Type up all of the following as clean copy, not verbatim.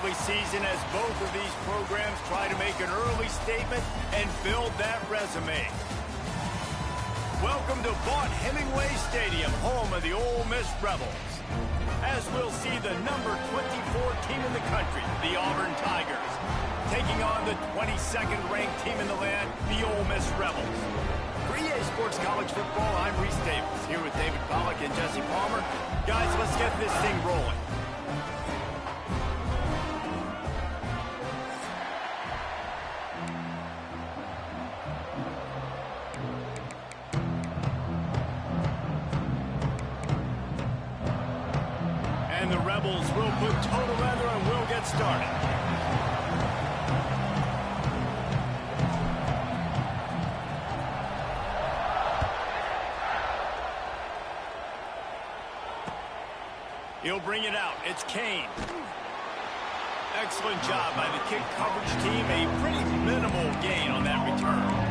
early season as both of these programs try to make an early statement and build that resume. Welcome to Vaught Hemingway Stadium, home of the Ole Miss Rebels. As we'll see the number 24 team in the country, the Auburn Tigers, taking on the 22nd ranked team in the land, the Ole Miss Rebels. For EA Sports College Football, I'm Reese Davis, here with David Pollack and Jesse Palmer. Guys, let's get this thing rolling. And the Rebels will put total leather and we'll get started. He'll bring it out. It's Kane. Excellent job by the kick coverage team. A pretty minimal gain on that return.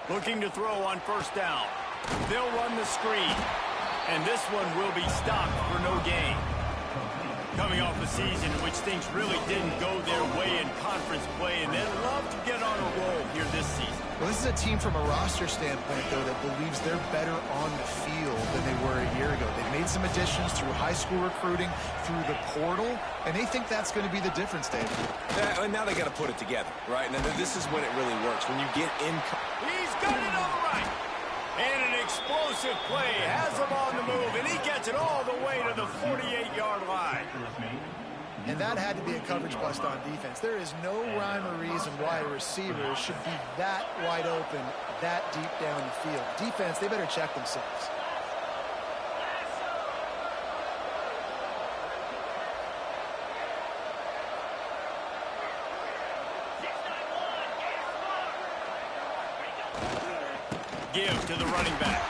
Looking to throw on first down. They'll run the screen. And this one will be stopped for no gain. Coming off a season in which things really didn't go their way in conference play, and they'd love to get on a roll here this season. Well, this is a team from a roster standpoint, though, that believes they're better on the field than they were a year ago. They've made some additions through high school recruiting, through the portal, and they think that's going to be the difference, David. And now they got to put it together, right? And this is when it really works. When you get in. He's got it on the right. And an explosive play has him on the move, and he gets it all the way to the 48-yard line. And that had to be a coverage bust on defense. There is no rhyme or reason why a receiver should be that wide open, that deep down the field. Defense, they better check themselves. Give to the running back.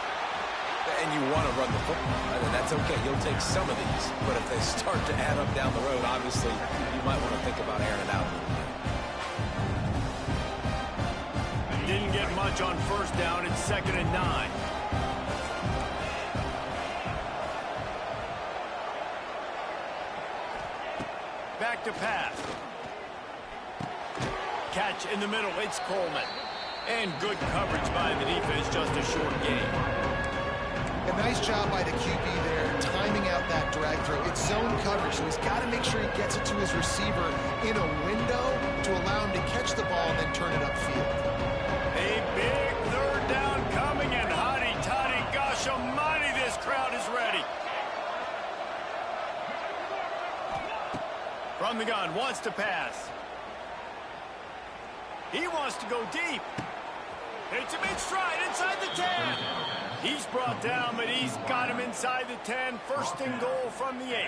And you want to run the football. And that's okay. You'll take some of these. But if they start to add up down the road, obviously, you might want to think about airing it out a little bit. Didn't get much on first down. It's 2nd and 9. Back to pass. Catch in the middle. It's Coleman. And good coverage by the defense, just a short gain. A nice job by the QB there, timing out that drag throw. It's zone coverage, so he's got to make sure he gets it to his receiver in a window to allow him to catch the ball and then turn it upfield. A big third down coming, and hotty-toddy, gosh almighty, this crowd is ready. From the gun, wants to pass. He wants to go deep. Hits him in stride inside the 10. He's brought down, but he's got him inside the 10. First and goal from the 8.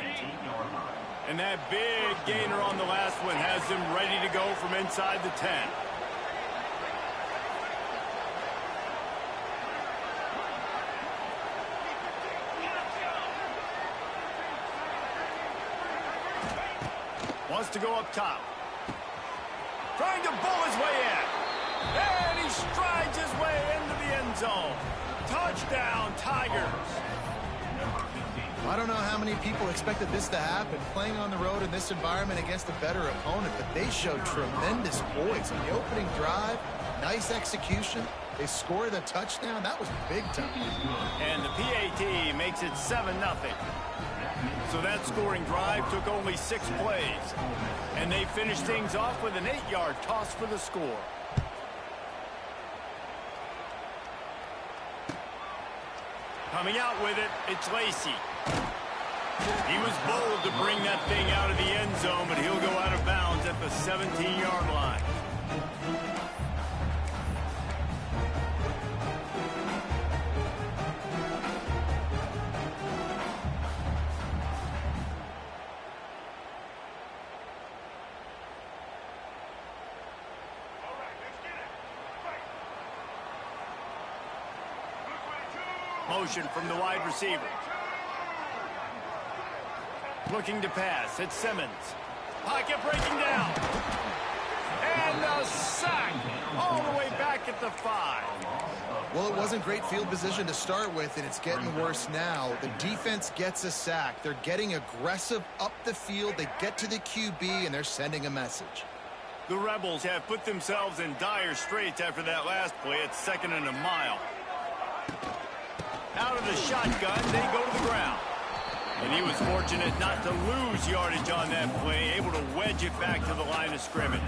And that big gainer on the last one has him ready to go from inside the 10. Wants to go up top. Trying to bull his way in. And he strides his way into the end zone. Touchdown, Tigers. I don't know how many people expected this to happen, playing on the road in this environment against a better opponent, but they showed tremendous poise on the opening drive. Nice execution. They scored a touchdown. That was big time. And the PAT makes it 7-0. So that scoring drive took only 6 plays. And they finished things off with an 8-yard toss for the score. Coming out with it, it's Lacey. He was bold to bring that thing out of the end zone, but he'll go out of bounds at the 17-yard line. Motion from the wide receiver. Looking to pass. It's Simmons. Pocket breaking down. And a sack all the way back at the 5. Well, it wasn't great field position to start with, and it's getting worse now. The defense gets a sack. They're getting aggressive up the field. They get to the QB, and they're sending a message. The Rebels have put themselves in dire straits after that last play. It's 2nd and a mile. Out of the shotgun, they go to the ground. And he was fortunate not to lose yardage on that play, able to wedge it back to the line of scrimmage.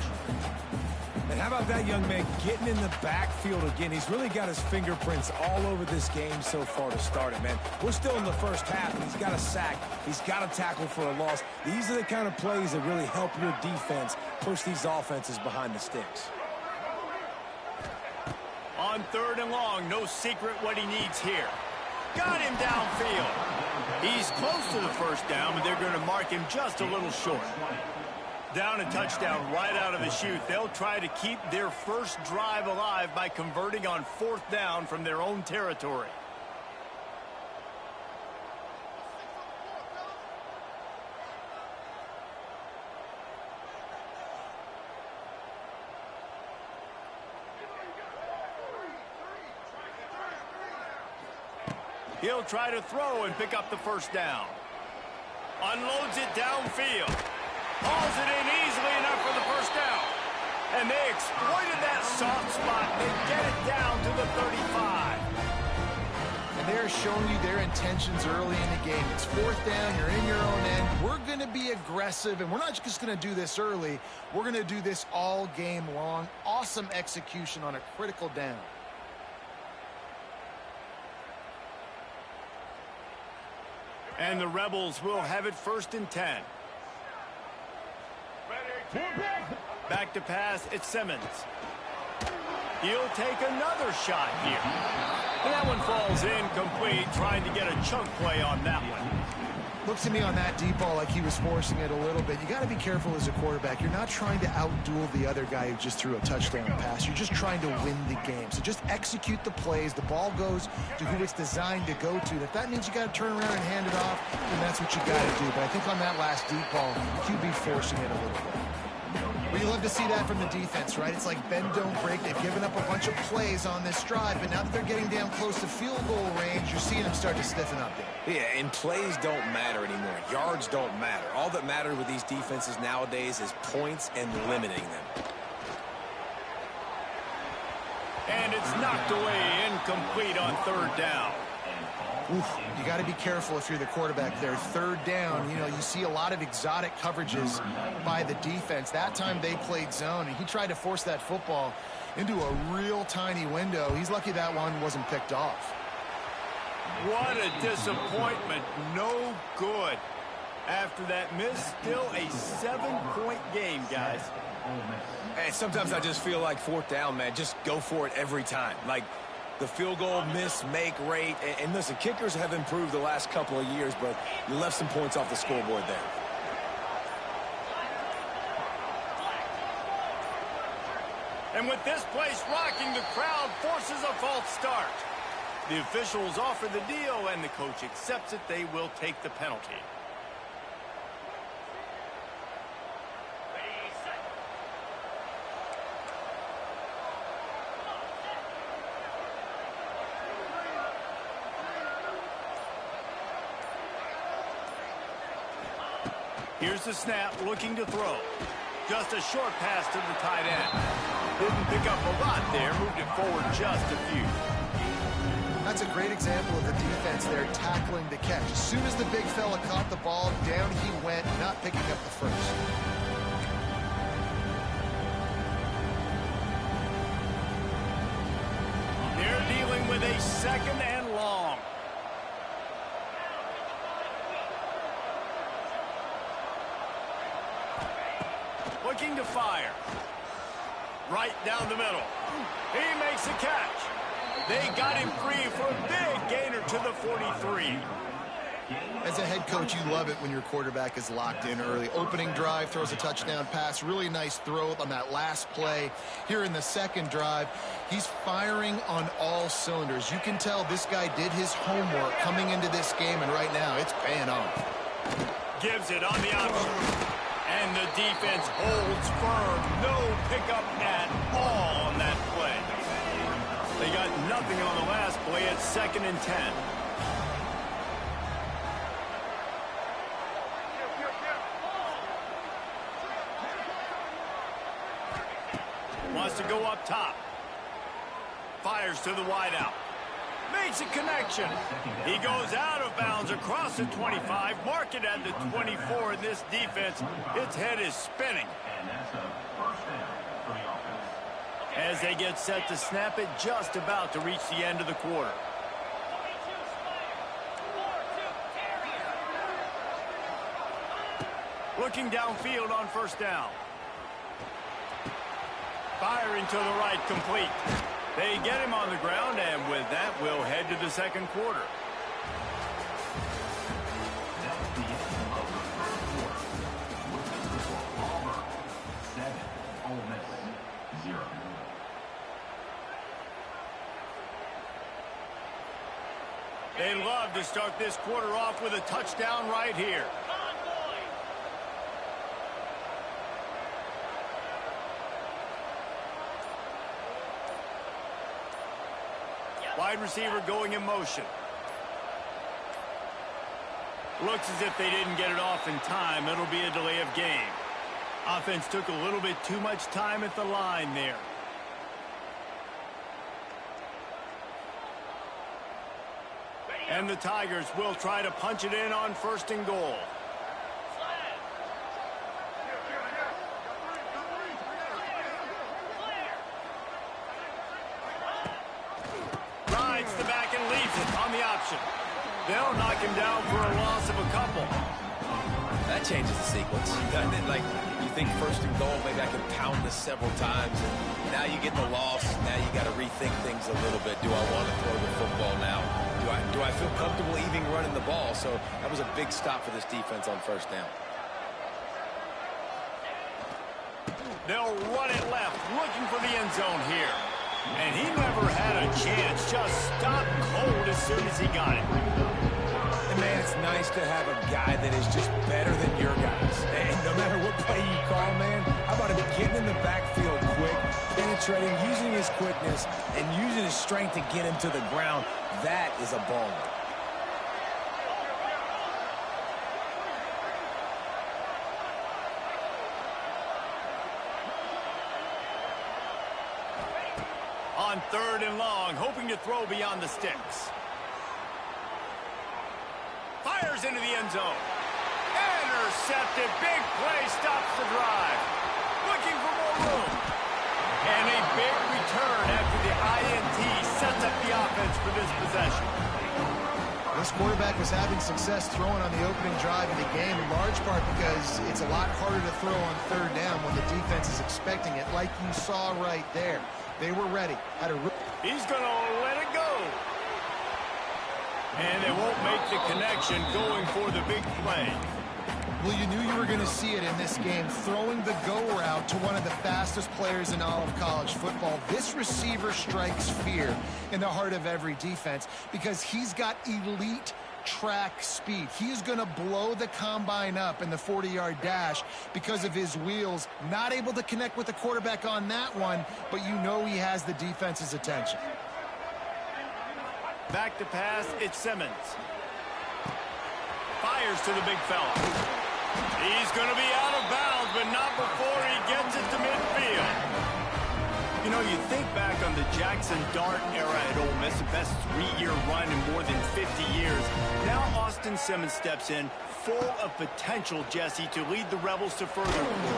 And how about that young man getting in the backfield again? He's really got his fingerprints all over this game so far to start it, man. We're still in the first half, and he's got a sack. He's got a tackle for a loss. These are the kind of plays that really help your defense push these offenses behind the sticks. On 3rd and long, no secret what he needs here. Got him downfield. He's close to the first down, but they're going to mark him just a little short. Down a touchdown right out of the chute. They'll try to keep their first drive alive by converting on 4th down from their own territory. He'll try to throw and pick up the first down. Unloads it downfield. Hauls it in easily enough for the first down. And they exploited that soft spot. They get it down to the 35. And they're showing you their intentions early in the game. It's 4th down. You're in your own end. We're going to be aggressive, and we're not just going to do this early. We're going to do this all game long. Awesome execution on a critical down. And the Rebels will have it 1st and 10. Back to pass, it's Simmons. He'll take another shot here. And that one falls incomplete, trying to get a chunk play on that one. Looks to me on that deep ball like he was forcing it a little bit. You got to be careful as a quarterback. You're not trying to outduel the other guy who just threw a touchdown pass. You're just trying to win the game. So just execute the plays. The ball goes to who it's designed to go to. And if that means you got to turn around and hand it off, then that's what you got to do. But I think on that last deep ball, QB forcing it a little bit. Well, you love to see that from the defense, right? It's like bend, don't break. They've given up a bunch of plays on this drive, but now that they're getting down close to field goal range, you're seeing them start to stiffen up there. Yeah, and plays don't matter anymore. Yards don't matter. All that matters with these defenses nowadays is points and limiting them. And it's knocked away, incomplete on 3rd down. Oof, you got to be careful if you're the quarterback there. 3rd down, you know, you see a lot of exotic coverages by the defense. That time they played zone, and he tried to force that football into a real tiny window. He's lucky that one wasn't picked off. What a disappointment. No good. After that miss, still a 7-point game, guys. And sometimes I just feel like 4th down, man, just go for it every time. Like, the field goal miss make rate. And listen, kickers have improved the last couple of years, but you left some points off the scoreboard there. And with this place rocking, the crowd forces a false start. The officials offer the deal, and the coach accepts it. They will take the penalty. Here's the snap, looking to throw. Just a short pass to the tight end. Didn't pick up a lot there, moved it forward just a few. That's a great example of the defense there tackling the catch. As soon as the big fella caught the ball, down he went, not picking up the first. They're dealing with a 2nd and long. Looking to fire. Right down the middle. He makes a catch. They got him free for a big gainer to the 43. As a head coach, you love it when your quarterback is locked in early. Opening drive, throws a touchdown pass. Really nice throw on that last play. Here in the second drive, he's firing on all cylinders. You can tell this guy did his homework coming into this game, and right now it's paying off. Gives it on the option. And the defense holds firm. No pickup at all on that play. They got nothing on the last play. It's 2nd and 10. Wants to go up top. Fires to the wideout. Makes a connection. He goes out of bounds across the 25. Mark it at the 24. In this defense, its head is spinning. As they get set to snap it, just about to reach the end of the quarter. Looking downfield on 1st down. Firing to the right, complete. They get him on the ground, and with that, we'll head to the 2nd quarter. They love to start this quarter off with a touchdown right here. Wide receiver going in motion. Looks as if they didn't get it off in time. It'll be a delay of game. Offense took a little bit too much time at the line there. And the Tigers will try to punch it in on 1st and goal. Rides the back and leaves it on the option. They'll knock him down for a loss of a couple. That changes the sequence, doesn't it? Like, you think 1st and goal, maybe I can pound this several times, and now you get the loss. Now you got to rethink things a little bit. Do I want to throw the football now? Do I feel comfortable even running the ball? So that was a big stop for this defense on 1st down. They'll run it left, looking for the end zone here. And he never had a chance, just stopped cold as soon as he got it. And man, it's nice to have a guy that is just better than your guys. And no matter what play you call, man, how about him getting in the backfield quick, penetrating, using his quickness, and using his strength to get him to the ground. That is a ball. On 3rd and long, hoping to throw beyond the sticks. Fires into the end zone. Intercepted. Big play stops the drive. Looking for more room. And a big return after the INT sets up the offense for this possession. This quarterback was having success throwing on the opening drive of the game, in large part because it's a lot harder to throw on 3rd down when the defense is expecting it, like you saw right there. They were ready. He's going to let it go. And they won't make the connection going for the big play. Well, you knew you were going to see it in this game, throwing the go route to one of the fastest players in all of college football. This receiver strikes fear in the heart of every defense because he's got elite track speed. He is going to blow the combine up in the 40-yard dash because of his wheels. Not able to connect with the quarterback on that one, but you know he has the defense's attention. Back to pass, it's Simmons. Fires to the big fella. He's going to be out of bounds, but not before he gets it to midfield. You know, you think back on the Jackson Dart era at Ole Miss, the best 3-year run in more than 50 years. Now Austin Simmons steps in, full of potential, Jesse, to lead the Rebels to further glory.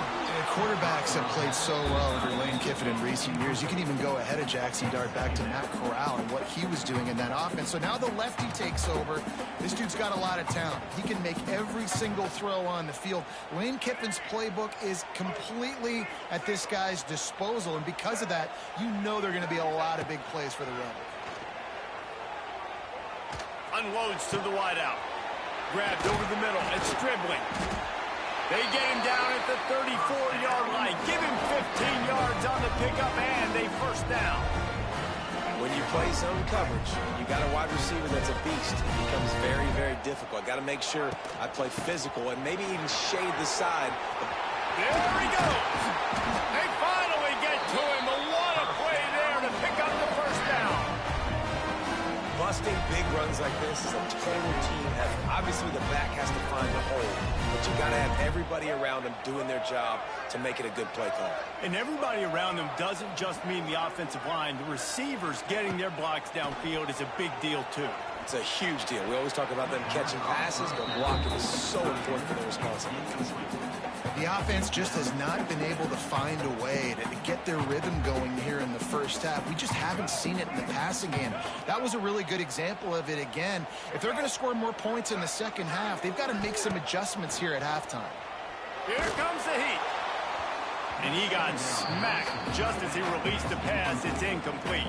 Quarterbacks have played so well under Lane Kiffin in recent years. You can even go ahead of Jackson Dart back to Matt Corral and what he was doing in that offense. So now the lefty takes over. This dude's got a lot of talent. He can make every single throw on the field. Lane Kiffin's playbook is completely at this guy's disposal, and because of that, you know there are going to be a lot of big plays for the Rebels. Unloads to the wideout. Grabbed over the middle. It's dribbling. They get him down at the 34-yard line. Give him 15 yards on the pickup and a first down. When you play zone coverage, you got a wide receiver that's a beast. It becomes very, very difficult. Got to make sure I play physical and maybe even shade the side. There he goes. They finally get to him. But what a play there to pick up the first down. Busting big runs like this is a total team effort. Obviously, the back has to find the hole, but you got to have everybody around them doing their job to make it a good play call. And everybody around them doesn't just mean the offensive line. The receivers getting their blocks downfield is a big deal, too. It's a huge deal. We always talk about them catching passes, but blocking is so important for the responsibilities. The offense just has not been able to find a way to get their rhythm going here in the first half. We just haven't seen it in the passing game. That was a really good example of it again. If they're going to score more points in the second half, they've got to make some adjustments here at halftime. Here comes the heat. And he got smacked just as he released the pass. It's incomplete.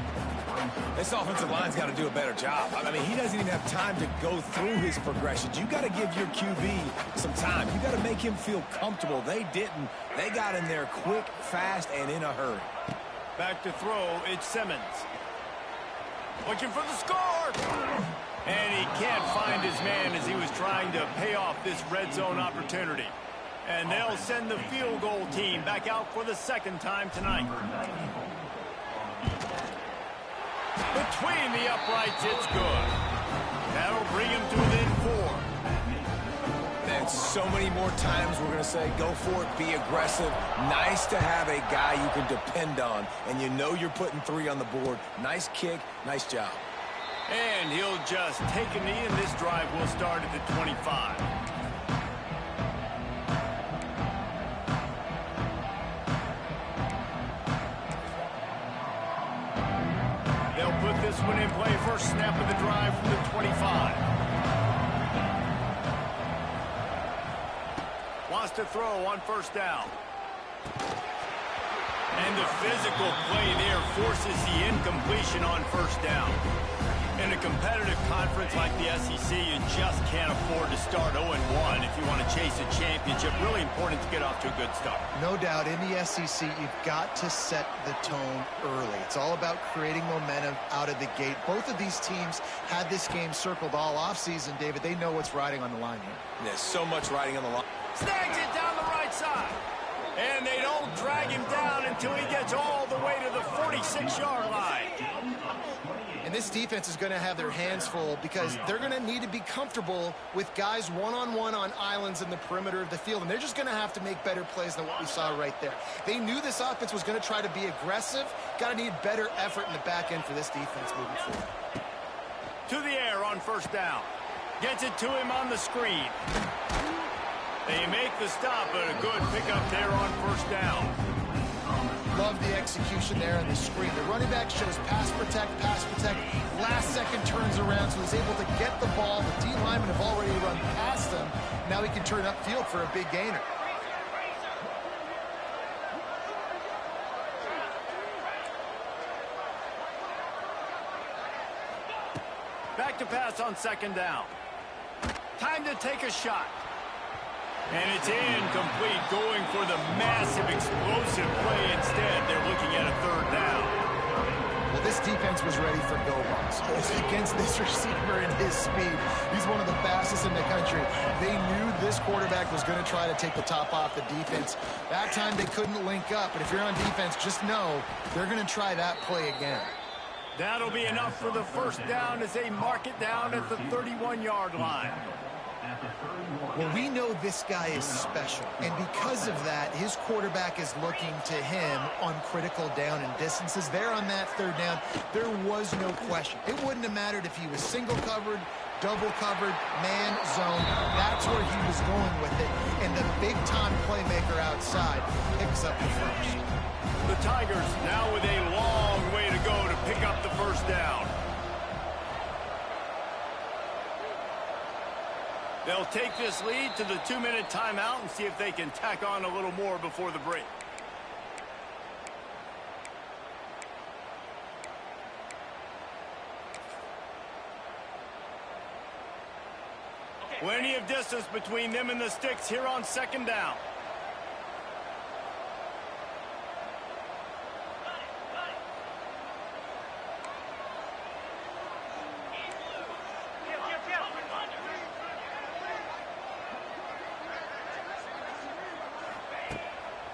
This offensive line's got to do a better job. I mean, he doesn't even have time to go through his progressions. You got to give your QB some time. You got to make him feel comfortable. They didn't. They got in there quick, fast, and in a hurry. Back to throw. It's Simmons. Looking for the score. And he can't find his man as he was trying to pay off this red zone opportunity. And they'll send the field goal team back out for the second time tonight. Between the uprights, it's good. That'll bring him to within 4. And so many more times we're going to say, go for it, be aggressive. Nice to have a guy you can depend on, and you know you're putting 3 on the board. Nice kick, nice job. And he'll just take a knee, and this drive will start at the 25. They'll put this one in play. First snap of the drive from the 25. Wants to throw on first down. And the physical play there forces the incompletion on first down. In a competitive conference like the SEC, you just can't afford to start 0-1 if you want to chase a championship. Really important to get off to a good start. No doubt, in the SEC, you've got to set the tone early. It's all about creating momentum out of the gate. Both of these teams had this game circled all offseason, David. They know what's riding on the line here. There's so much riding on the line. Snags it down the right side. And they don't drag him down until he gets all the way to the 46-yard line. And this defense is going to have their hands full because they're going to need to be comfortable with guys one-on-one on islands in the perimeter of the field. And they're just going to have to make better plays than what we saw right there. They knew this offense was going to try to be aggressive. Got to need better effort in the back end for this defense moving forward. To the air on first down. Gets it to him on the screen. They make the stop, but a good pickup there on first down. Love the execution there on the screen. The running back shows pass protect. Last second turns around, so he's able to get the ball. The D linemen have already run past him. Now he can turn upfield for a big gainer. Back to pass on second down. Time to take a shot. And it's incomplete, going for the massive explosive play instead. They're looking at a third down. Well, this defense was ready for go balls. Against this receiver and his speed. He's one of the fastest in the country. They knew this quarterback was going to try to take the top off the defense. That time they couldn't link up, but if you're on defense, just know they're going to try that play again. That'll be enough for the first down as they mark it down at the 31-yard line. Well, we know this guy is special, and because of that, his quarterback is looking to him on critical down and distances. There on that third down, there was no question. It wouldn't have mattered if he was single covered, double covered, man, zone. That's where he was going with it, and the big-time playmaker outside picks up the first. The Tigers now with a long way to go to pick up the first down. They'll take this lead to the 2-minute timeout and see if they can tack on a little more before the break. Plenty of distance between them and the sticks here on second down.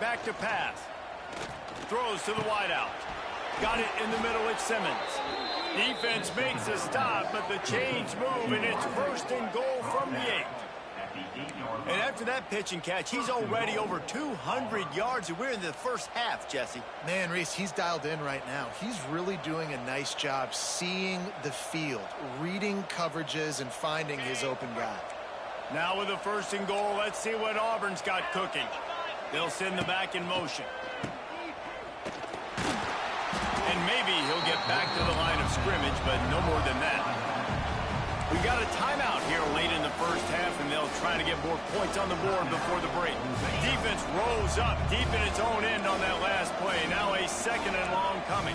Back to pass. Throws to the wideout. Got it in the middle at Simmons. Defense makes a stop, but the chains move, and it's first and goal from the 8. And after that pitch and catch, he's already over 200 yards, and we're in the first half, Jesse. Man, Reese, he's dialed in right now. He's really doing a nice job seeing the field, reading coverages, and finding his open guy. Now with a first and goal, let's see what Auburn's got cooking. They'll send the back in motion. And maybe he'll get back to the line of scrimmage, but no more than that. We got a timeout here late in the first half, and they'll try to get more points on the board before the break. Defense rose up deep in its own end on that last play. Now a second and long coming.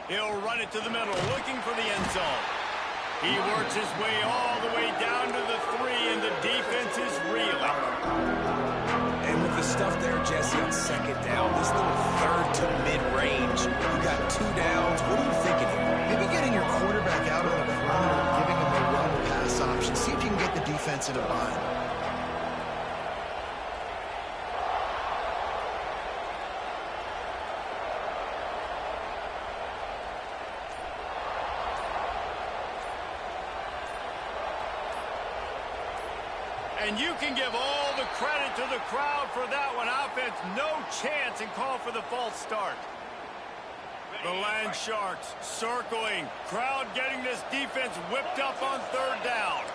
He'll run it to the middle, looking for the end zone. He works his way all the way down to the 3, and the defense is reeling. And with the stuff there, Jesse, on second down, this little third to mid-range, you got 2 downs. What are you thinking here? Maybe getting your quarterback out on the perimeter and giving him a run-pass option. See if you can get the defense in a bind. And you can give all the credit to the crowd for that one. Offense, no chance, and call for the false start. The Land Sharks circling. Crowd getting this defense whipped up on third down.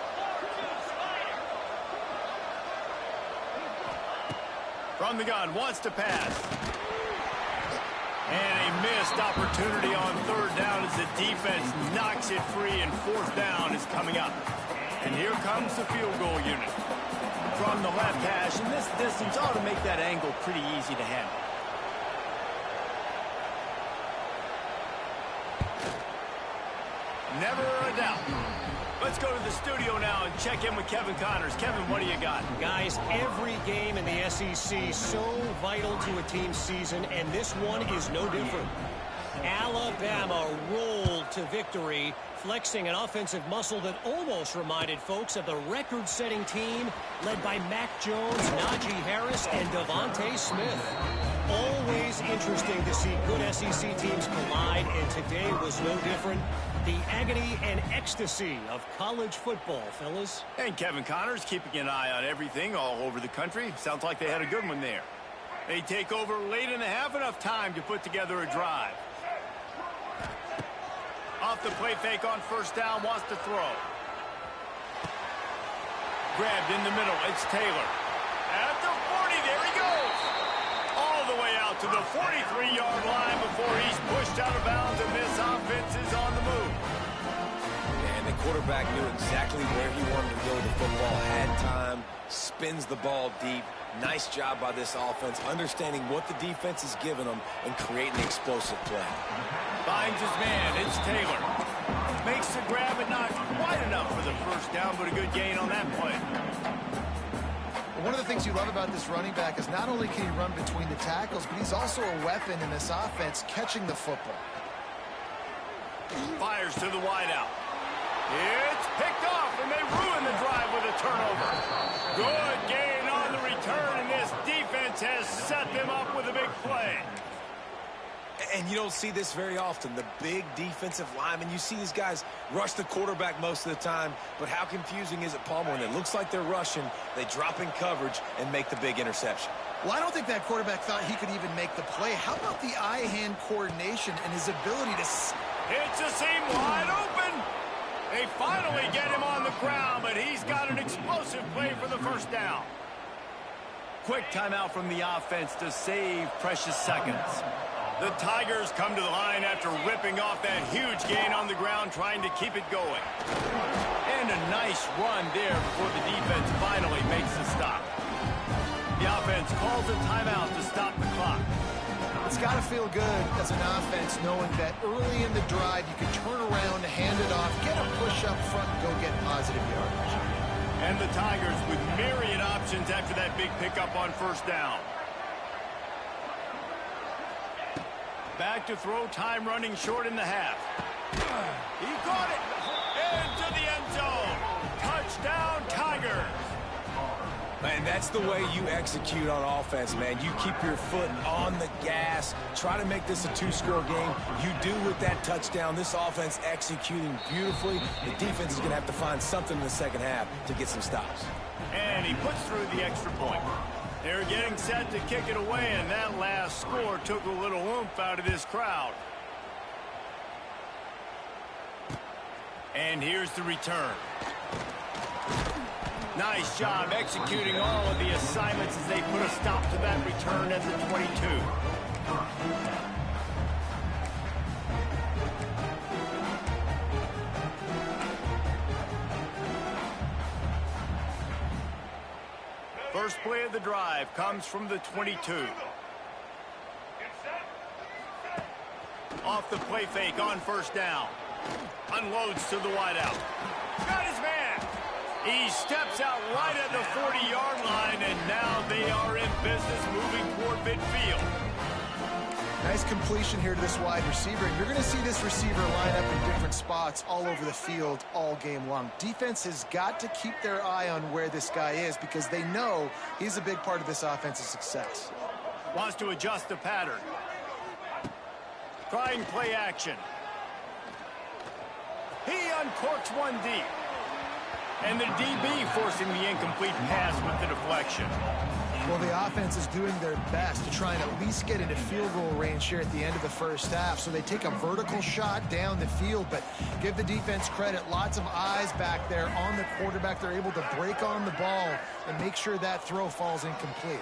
From the gun, wants to pass. And a missed opportunity on third down as the defense knocks it free, and fourth down is coming up. And here comes the field goal unit. From the left hash, and this distance ought to make that angle pretty easy to handle. Never a doubt. Let's go to the studio now and check in with Kevin Connors. Kevin, what do you got? Guys, every game in the SEC so vital to a team's season, and this one is no different. Alabama rolled to victory, flexing an offensive muscle that almost reminded folks of the record-setting team led by Mac Jones, Najee Harris, and Devontae Smith. Always interesting to see good SEC teams collide, and today was no different. The agony and ecstasy of college football, fellas. And Kevin Connors keeping an eye on everything all over the country. Sounds like they had a good one there. They take over late in the half, enough time to put together a drive. Off the play fake on first down, wants to throw. Grabbed in the middle, it's Taylor. At the 40, there he goes. All the way out to the 43-yard line before he's pushed out of bounds, and this offense is on the move. And the quarterback knew exactly where he wanted to go with the football, had time, spins the ball deep. Nice job by this offense, understanding what the defense is giving them and creating an explosive play. Finds his man, it's Taylor. Makes the grab, and not quite enough for the first down, but a good gain on that play. One of the things you love about this running back is not only can he run between the tackles, but he's also a weapon in this offense catching the football. Fires to the wideout. It's picked off, and they ruin the drive with a turnover. Good gain on the return, and this defense has set them up with a big play. And you don't see this very often, the big defensive linemen. You see these guys rush the quarterback most of the time, but how confusing is it, Palmer? When it looks like they're rushing, they drop in coverage and make the big interception. Well, I don't think that quarterback thought he could even make the play. How about the eye-hand coordination and his ability to... It's a seam wide open. They finally get him on the ground, but he's got an explosive play for the first down. Quick timeout from the offense to save precious seconds. The Tigers come to the line after ripping off that huge gain on the ground, trying to keep it going. And a nice run there before the defense finally makes the stop. The offense calls a timeout to stop the clock. It's got to feel good as an offense knowing that early in the drive you can turn around, hand it off, get a push push up front and go get positive yardage. And the Tigers with myriad options after that big pickup on first down. Back to throw, time running short in the half. He caught it into the end zone. Touchdown, Tigers. Man, that's the way you execute on offense, man. You keep your foot on the gas. Try to make this a two-score game. You do with that touchdown. This offense executing beautifully. The defense is going to have to find something in the second half to get some stops. And he puts through the extra point. They're getting set to kick it away, and that last score took a little oomph out of this crowd. And here's the return. Nice job executing all of the assignments as they put a stop to that return at the 22. First play of the drive comes from the 22. Off the play fake on first down. Unloads to the wideout. Got his man. He steps out right at the 40-yard line, and now they are in business moving toward midfield. Nice completion here to this wide receiver. And you're going to see this receiver line up in different spots all over the field all game long. Defense has got to keep their eye on where this guy is because they know he's a big part of this offense's success. Wants to adjust the pattern. Trying play action. He uncorks one deep. And the DB forcing the incomplete pass with the deflection. Well, the offense is doing their best to try and at least get into field goal range here at the end of the first half. So they take a vertical shot down the field, but give the defense credit. Lots of eyes back there on the quarterback. They're able to break on the ball and make sure that throw falls incomplete.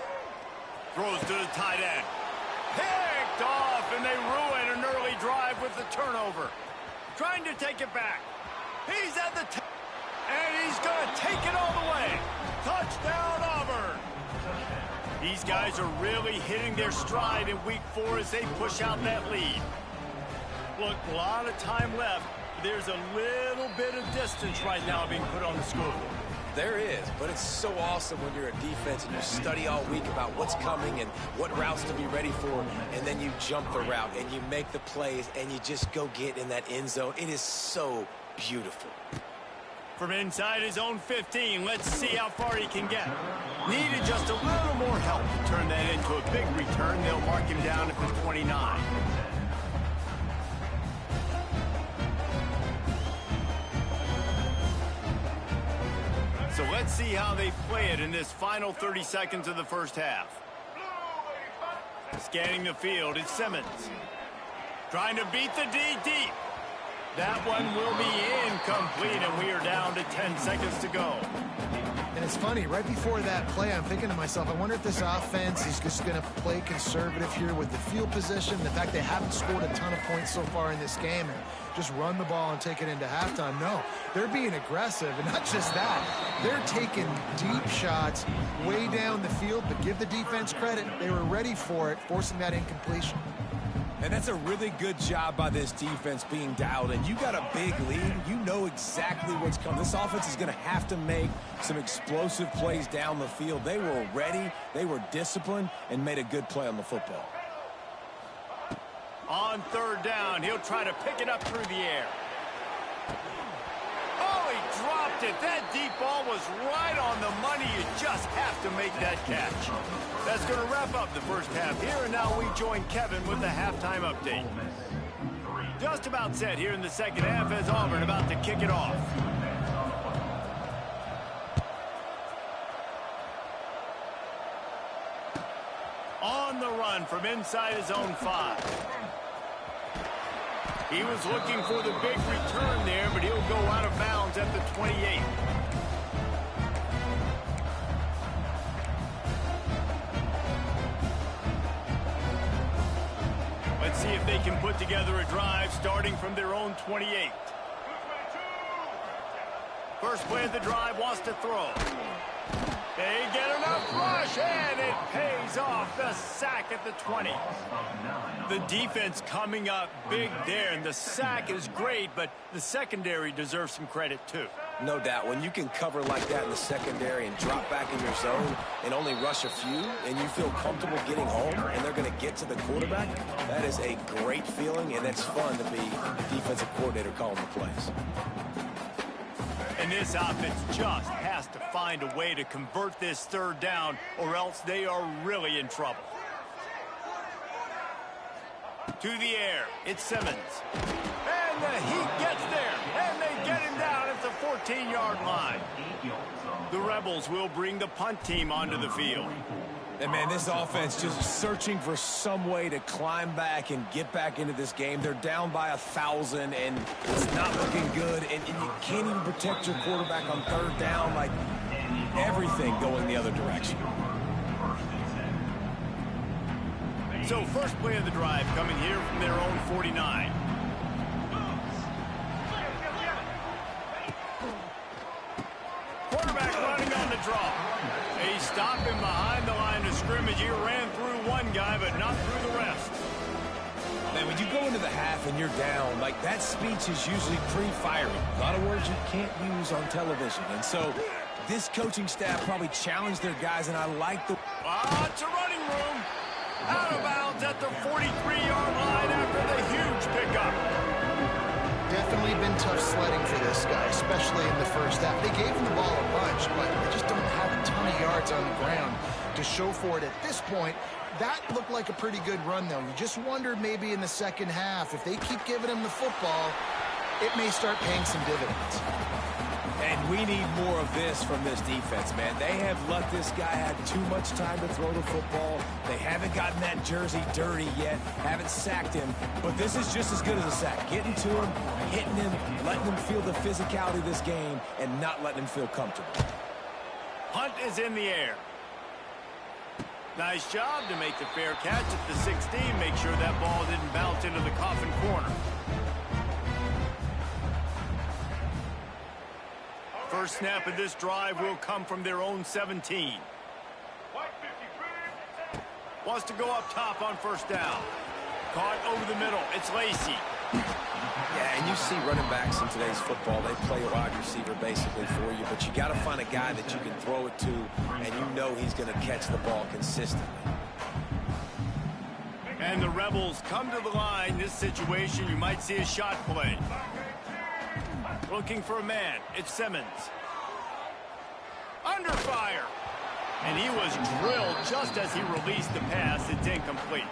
Throws to the tight end. Picked off, and they ruin an early drive with the turnover. Trying to take it back. He's at the top. And he's going to take it all the way. Touchdown, Auburn. These guys are really hitting their stride in week 4 as they push out that lead. Look, a lot of time left. There's a little bit of distance right now being put on the scoreboard. There is, but it's so awesome when you're a defense and you study all week about what's coming and what routes to be ready for, and then you jump the route and you make the plays and you just go get in that end zone. It is so beautiful. From inside his own 15, let's see how far he can get. Needed just a little more help to turn that into a big return. They'll mark him down at the 29. So let's see how they play it in this final 30 seconds of the first half. Scanning the field, it's Simmons. Trying to beat the D deep. That one will be incomplete, and we are down to 10 seconds to go. And it's funny, right before that play, I'm thinking to myself, I wonder if this offense is just going to play conservative here with the field position, the fact they haven't scored a ton of points so far in this game, and just run the ball and take it into halftime. No, they're being aggressive, and not just that. They're taking deep shots way down the field, but give the defense credit. They were ready for it, forcing that incompletion. And that's a really good job by this defense being dialed in. You got a big lead. You know exactly what's coming. This offense is going to have to make some explosive plays down the field. They were ready, they were disciplined, and made a good play on the football. On third down, he'll try to pick it up through the air. Oh, he dropped it. That deep ball was right on the money. You just have to make that catch. That's going to wrap up the first half here, and now we join Kevin with the halftime update. Just about set here in the second half as Auburn about to kick it off. On the run from inside his own 5. He was looking for the big return there, but he'll go out of bounds at the 28. Let's see if they can put together a drive starting from their own 28. First play of the drive, wants to throw. They get enough rush, and it pays off. The sack at the 20. The defense coming up big there, and the sack is great, but the secondary deserves some credit too. No doubt. When you can cover like that in the secondary and drop back in your zone and only rush a few, and you feel comfortable getting home, and they're going to get to the quarterback, that is a great feeling, and it's fun to be the defensive coordinator calling the plays. And this offense just has to find a way to convert this third down, or else they are really in trouble. To the air, it's Simmons. And the Heat gets there, and they get him down at the 14-yard line. The Rebels will bring the punt team onto the field. And, man, this offense just searching for some way to climb back and get back into this game. They're down by 1,000, and it's not looking good. And you can't even protect your quarterback on third down. Like, everything going the other direction. So, first play of the drive coming here from their own 49. Quarterback running on the draw. They stop him behind the line of scrimmage. He ran through one guy, but not through the rest. Man, when you go into the half and you're down, like, that speech is usually pretty fiery. A lot of words you can't use on television. And so this coaching staff probably challenged their guys, and I like the... It's a running room. Out of bounds at the 43-yard line after the huge pickup. Definitely been tough sledding for this guy, especially in the first half. They gave him the ball a bunch, but they just don't have a ton of yards on the ground to show for it at this point. That looked like a pretty good run, though. You just wondered maybe in the second half, if they keep giving him the football, it may start paying some dividends. And we need more of this from this defense, man. They have let this guy have too much time to throw the football. They haven't gotten that jersey dirty yet, haven't sacked him. But this is just as good as a sack. Getting to him, hitting him, letting him feel the physicality of this game, and not letting him feel comfortable. Hunt is in the air. Nice job to make the fair catch at the 16. Make sure that ball didn't bounce into the coffin corner. First snap of this drive will come from their own 17. Wants to go up top on first down. Caught over the middle. It's Lacy. Yeah, and you see running backs in today's football, they play a wide receiver basically for you, but you got to find a guy that you can throw it to, and you know he's going to catch the ball consistently. And the Rebels come to the line. This situation, you might see a shot play. Looking for a man. It's Simmons. Under fire. And he was drilled just as he released the pass. It's incomplete.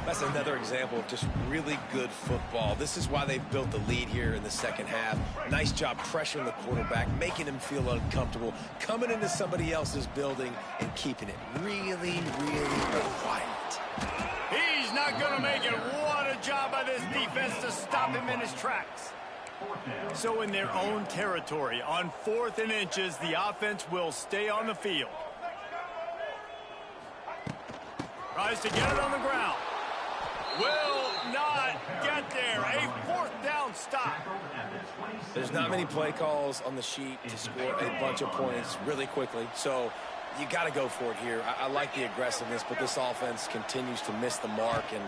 That's another example of just really good football. This is why they've built the lead here in the second half. Nice job pressuring the quarterback, making him feel uncomfortable, coming into somebody else's building and keeping it really, really quiet. He's not going to make it. What a job by this defense to stop him in his tracks. So in their own territory, on 4th and inches, the offense will stay on the field. Tries to get it on the ground. Will not get there. A 4th down stop. There's not many play calls on the sheet to score a bunch of points really quickly, so you got to go for it here. I like the aggressiveness, but this offense continues to miss the mark, and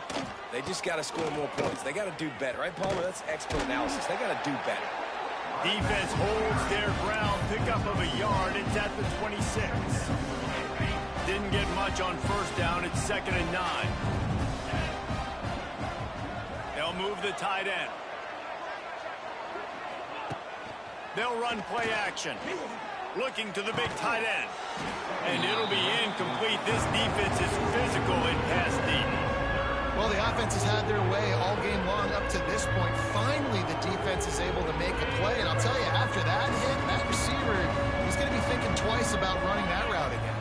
they just got to score more points. They got to do better, right, Palmer? That's expert analysis. They got to do better. Defense holds their ground. Pickup of a yard. It's at the 26. Didn't get much on first down. It's 2nd and 9. They'll move the tight end. They'll run play action. Looking to the big tight end. And it'll be incomplete. This defense is physical in pass deep. Well, the offense has had their way all game long up to this point. Finally, the defense is able to make a play. And I'll tell you, after that hit, that receiver, he's going to be thinking twice about running that route again.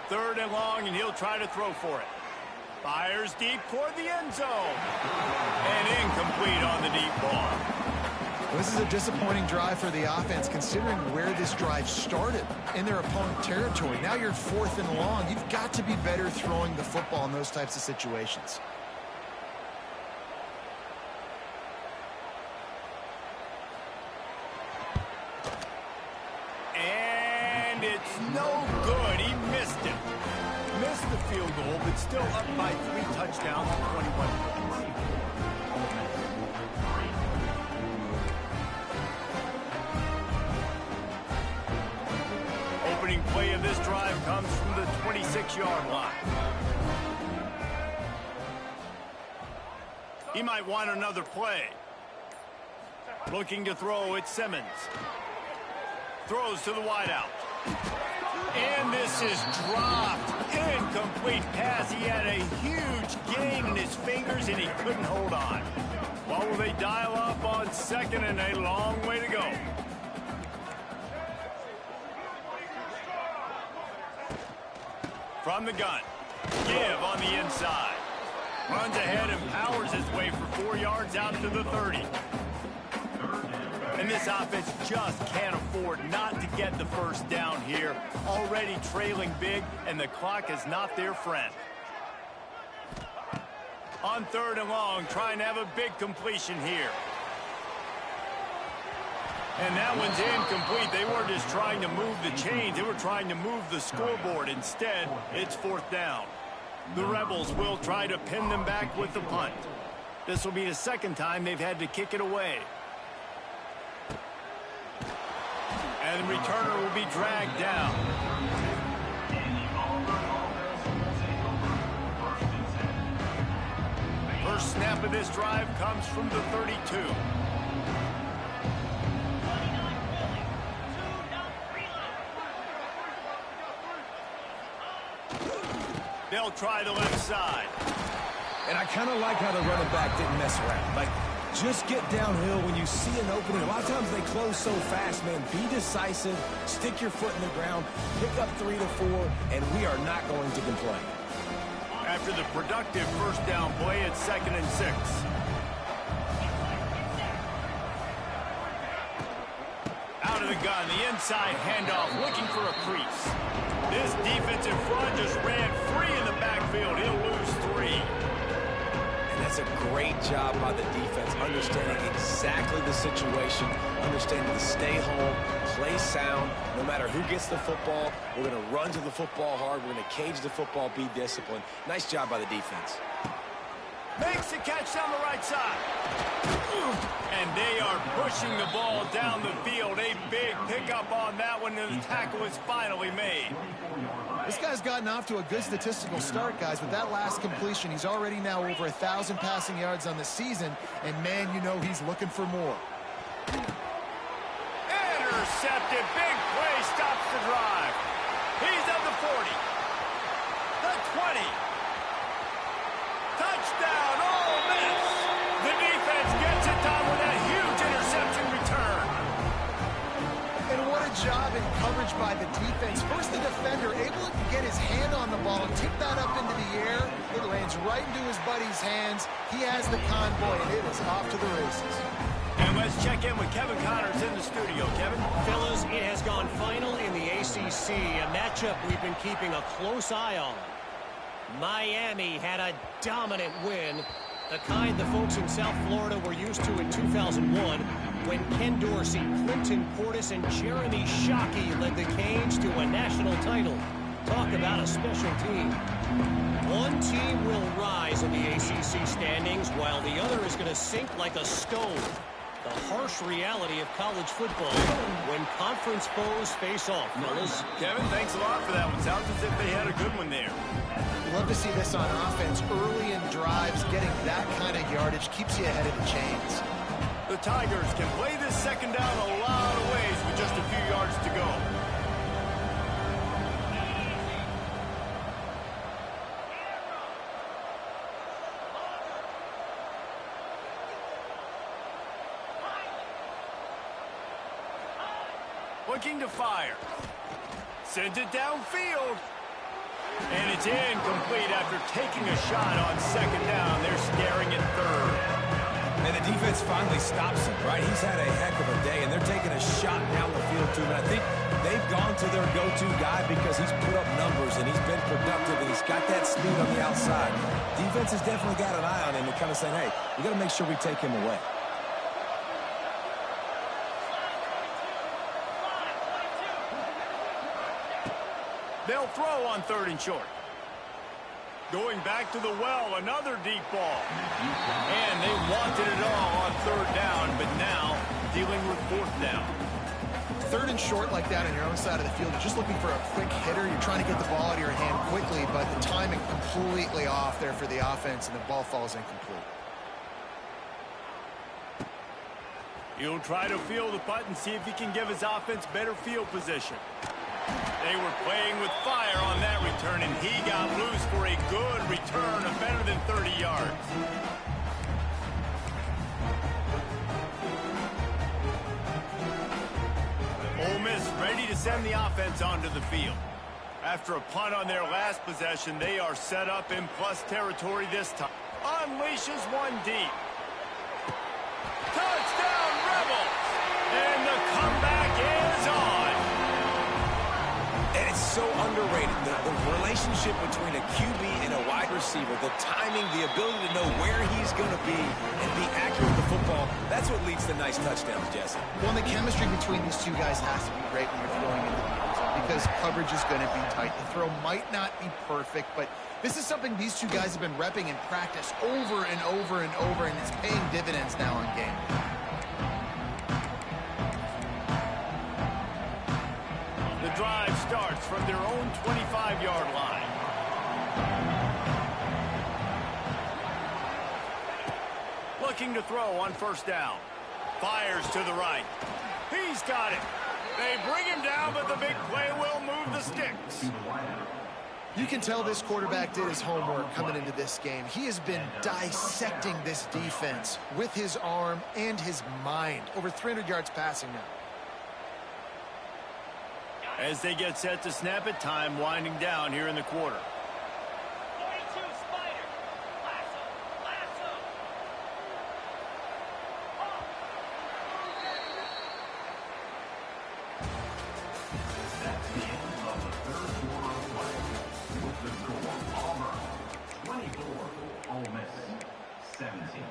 3rd and long, and he'll try to throw for it. Fires deep toward the end zone. And incomplete on the deep ball. This is a disappointing drive for the offense, considering where this drive started, in their opponent territory. Now you're 4th and long. You've got to be better throwing the football in those types of situations. It's no good. He missed it. Missed the field goal, but still up by 3 touchdowns and 21 points. Opening play of this drive comes from the 26-yard line. He might want another play. Looking to throw, it's Simmons. Throws to the wideout. And this is dropped. Incomplete pass. He had a huge gain in his fingers, and he couldn't hold on. What will they dial up on second, and a long way to go? From the gun. Give on the inside. Runs ahead and powers his way for 4 yards out to the 30. And this offense just can't afford not to get the first down here. Already trailing big, and the clock is not their friend. On 3rd and long, trying to have a big completion here. And that one's incomplete. They weren't just trying to move the chains. They were trying to move the scoreboard. Instead, it's 4th down. The Rebels will try to pin them back with the punt. This will be the second time they've had to kick it away. And the returner will be dragged down. First snap of this drive comes from the 32. They'll try the left side. And I kind of like how the running back didn't mess around. Like, just get downhill when you see an opening. A lot of times they close so fast, man. Be decisive, stick your foot in the ground, pick up 3 to 4, and we are not going to complain. After the productive first down play, it's 2nd and 6. Out of the gun, the inside handoff, looking for a crease. This defensive front just ran free in the backfield. He'll lose 3. And that's a great job by the defense, understanding exactly the situation, understanding to stay home, play sound. No matter who gets the football, we're going to run to the football hard. We're going to cage the football, be disciplined. Nice job by the defense. Makes the catch down the right side. And they are pushing the ball down the field. A big pickup on that one, and the tackle is finally made. This guy's gotten off to a good statistical start, guys. With that last completion, he's already now over 1,000 passing yards on the season, and man, you know he's looking for more. Intercepted. Big play stops the drive. He's at the 40. The 20. Touchdown. Ole Miss. The defense gets it done with that huge interception return. And what a job in coverage by the defense. First, the defender able to get his hand on the ball and tip that up into the air. It lands right into his buddy's hands. He has the convoy, and it is off to the races. And let's check in with Kevin Connors in the studio. Kevin? Fellas, it has gone final in the ACC, a matchup we've been keeping a close eye on. Miami had a dominant win, the kind the folks in South Florida were used to in 2001 when Ken Dorsey, Clinton Portis, and Jeremy Shockey led the Canes to a national title. Talk about a special team. One team will rise in the ACC standings while the other is going to sink like a stone. The harsh reality of college football when conference foes face off, fellas. Kevin, thanks a lot for that one. Sounds as if they had a good one there. Love to see this on offense. Early in drives, getting that kind of yardage keeps you ahead of the chains. The Tigers can play this second down a lot of ways with just a few yards to go. Looking to fire. Sends it downfield. And it's incomplete after taking a shot on second down. They're staring at 3rd. And the defense finally stops him, right? He's had a heck of a day, and they're taking a shot down the field to him. And I think they've gone to their go-to guy because he's put up numbers, and he's been productive, and he's got that speed on the outside. Defense has definitely got an eye on him and kind of saying, hey, we got to make sure we take him away. They'll throw on 3rd and short. Going back to the well, another deep ball. And they wanted it all on 3rd down, but now dealing with 4th down. 3rd and short like that on your own side of the field, you're just looking for a quick hitter. You're trying to get the ball out of your hand quickly, but the timing completely off there for the offense, and the ball falls incomplete. He'll try to field the punt and see if he can give his offense better field position. They were playing with fire on that return, and he got loose for a good return of better than 30 yards. Ole Miss ready to send the offense onto the field. After a punt on their last possession, they are set up in plus territory this time. Unleashes one deep. Touchdown, Rebels! And the comeback is on. And it's so underrated. The relationship between a QB and a wide receiver, the timing, the ability to know where he's going to be and be accurate with the football, that's what leads to nice touchdowns, Jesse. Well, the chemistry between these two guys has to be great when you're throwing into the end zone because coverage is going to be tight. The throw might not be perfect, but this is something these two guys have been repping in practice over and over and over, and it's paying dividends now on game. The drive starts from their own 25-yard line. Looking to throw on 1st down. Fires to the right. He's got it. They bring him down, but the big play will move the sticks. You can tell this quarterback did his homework coming into this game. He has been dissecting this defense with his arm and his mind. Over 300 yards passing now. As they get set to snap it, time winding down here in the quarter. 42 Spider. Lasso. That's the end of the 3rd quarter of play. With the score, Auburn 24, Ole Miss 17.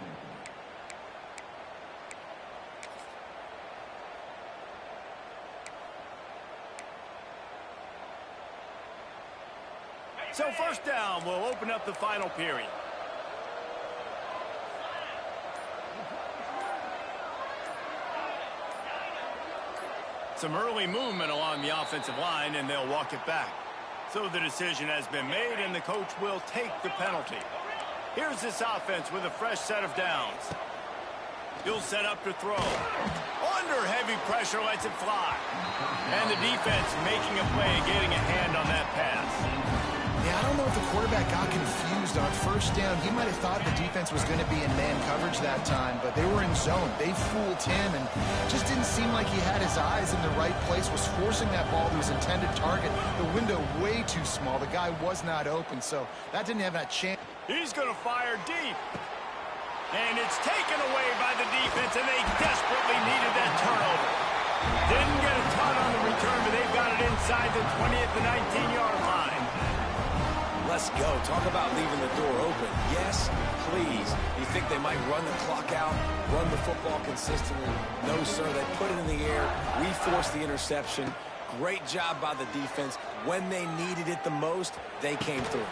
So 1st down will open up the final period. Some early movement along the offensive line, and they'll walk it back. So the decision has been made, and the coach will take the penalty. Here's this offense with a fresh set of downs. He'll set up to throw. Under heavy pressure, lets it fly. And the defense making a play and getting a hand on that pass. Yeah, I don't know if the quarterback got confused on 1st down. He might have thought the defense was going to be in man coverage that time, but they were in zone. They fooled him, and just didn't seem like he had his eyes in the right place, was forcing that ball to his intended target. The window way too small. The guy was not open, so that didn't have that chance. He's going to fire deep. And it's taken away by the defense, and they desperately needed that turnover. Didn't get a ton on the return, but they've got it inside the 20 at the 19-yard line. Let's go. Talk about leaving the door open. Yes, please. You think they might run the clock out, run the football consistently? No, sir. They put it in the air. We forced the interception. Great job by the defense. When they needed it the most, they came through.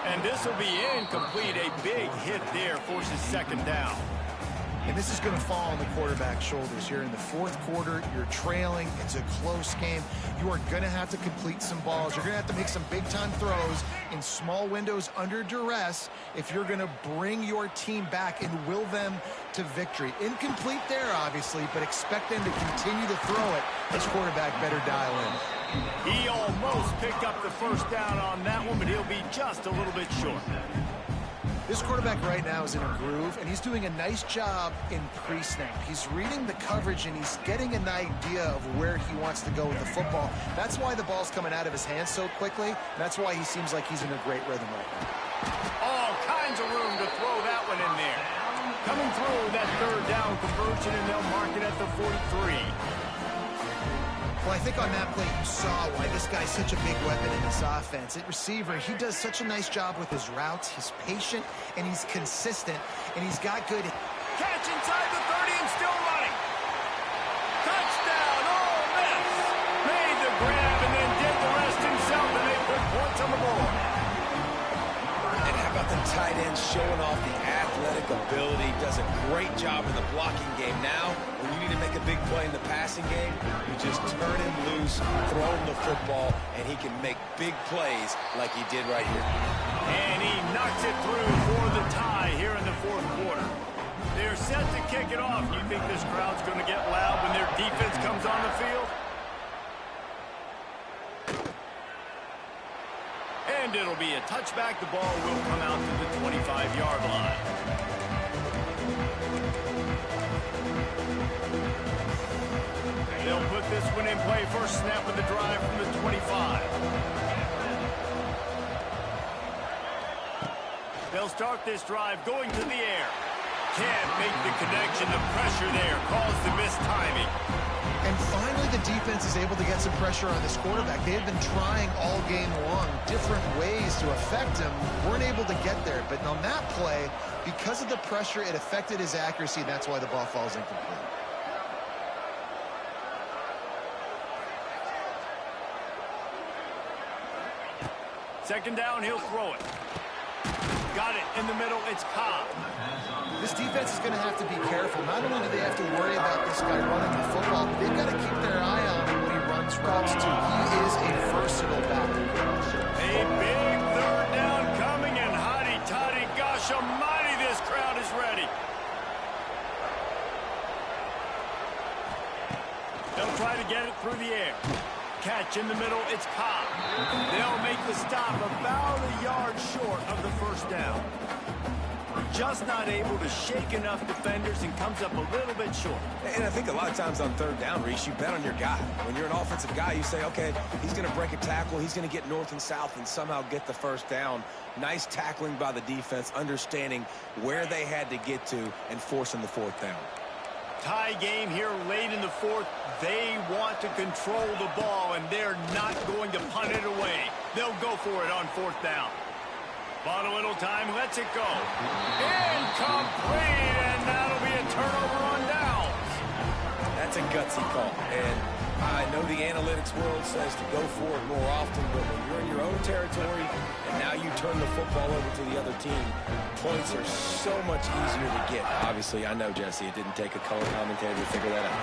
And this will be incomplete. A big hit there forces 2nd down. And this is going to fall on the quarterback's shoulders. You're in the 4th quarter. You're trailing. It's a close game. You are going to have to complete some balls. You're going to have to make some big-time throws in small windows under duress if you're going to bring your team back and will them to victory. Incomplete there, obviously, but expect them to continue to throw it. This quarterback better dial in. He almost picked up the 1st down on that one, but he'll be just a little bit short. This quarterback right now is in a groove, and he's doing a nice job in pre-snap. He's reading the coverage, and he's getting an idea of where he wants to go with the football. That's why the ball's coming out of his hands so quickly. That's why he seems like he's in a great rhythm right now. All kinds of room to throw that one in there. Coming through that 3rd down conversion, and they'll mark it at the 43. Well, I think on that play you saw why this guy's such a big weapon in this offense. At receiver, he does such a nice job with his routes. He's patient, and he's consistent, and he's got good... Catch inside the 30 and still running. Touchdown, Ole Miss. Made the grab and then did the rest himself, and they put points on the board. And how about the tight end showing off the athletic ability? Does a great job in the blocking game. Now, when you need to make a big play in the passing game, you just turn him loose, throw him the football, and he can make big plays like he did right here. And he knocks it through for the tie here in the fourth quarter. They're set to kick it off. You think this crowd's going to get loud when their defense comes on the field? And it'll be a touchback. The ball will come out to the 25-yard line. They'll put this one in play. First snap of the drive from the 25. They'll start this drive going to the air. Can't make the connection. The pressure there caused the missed timing. And finally, the defense is able to get some pressure on this quarterback. They have been trying all game long different ways to affect him. Weren't able to get there. But on that play, because of the pressure, it affected his accuracy, and that's why the ball falls incomplete. Second down, he'll throw it. Got it in the middle. It's Ncaa. This defense is going to have to be careful. Not only do they have to worry about this guy running the football, but they've got to keep their eye on him when he runs routes, too. He is a versatile back. A big third down coming, and hotty-toddy, gosh almighty, this crowd is ready. They'll try to get it through the air. Catch in the middle, it's Ncaa. They'll make the stop about a yard short of the first down. Just not able to shake enough defenders and comes up a little bit short. And I think a lot of times on third down, Reese, you bet on your guy. When you're an offensive guy, you say, okay, he's going to break a tackle, he's going to get north and south and somehow get the first down. Nice tackling by the defense, understanding where they had to get to and forcing the fourth down. Tie game here late in the fourth. They want to control the ball, and they're not going to punt it away. They'll go for it on fourth down. Bought a little time, lets it go. Incomplete, and that'll be a turnover on downs. That's a gutsy call, and I know the analytics world says to go for it more often, but when you're in your own territory and now you turn the football over to the other team, points are so much easier to get. Obviously, I know, Jesse, it didn't take a color commentator to figure that out.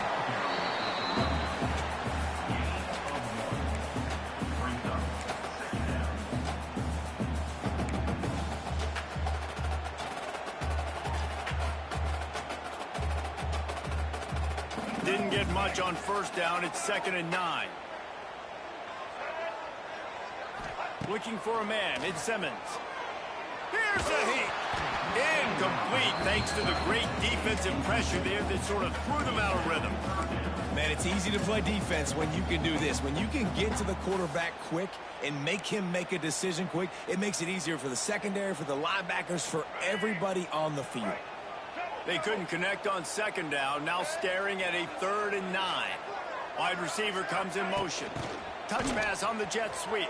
Didn't get much on first down. It's 2nd and 9. Looking for a man. It's Simmons. Here's a heat. Incomplete thanks to the great defensive pressure there that sort of threw them out of rhythm. Man, it's easy to play defense when you can do this. When you can get to the quarterback quick and make him make a decision quick, it makes it easier for the secondary, for the linebackers, for everybody on the field. They couldn't connect on second down. Now staring at a 3rd and 9. Wide receiver comes in motion. Touch pass on the jet sweep.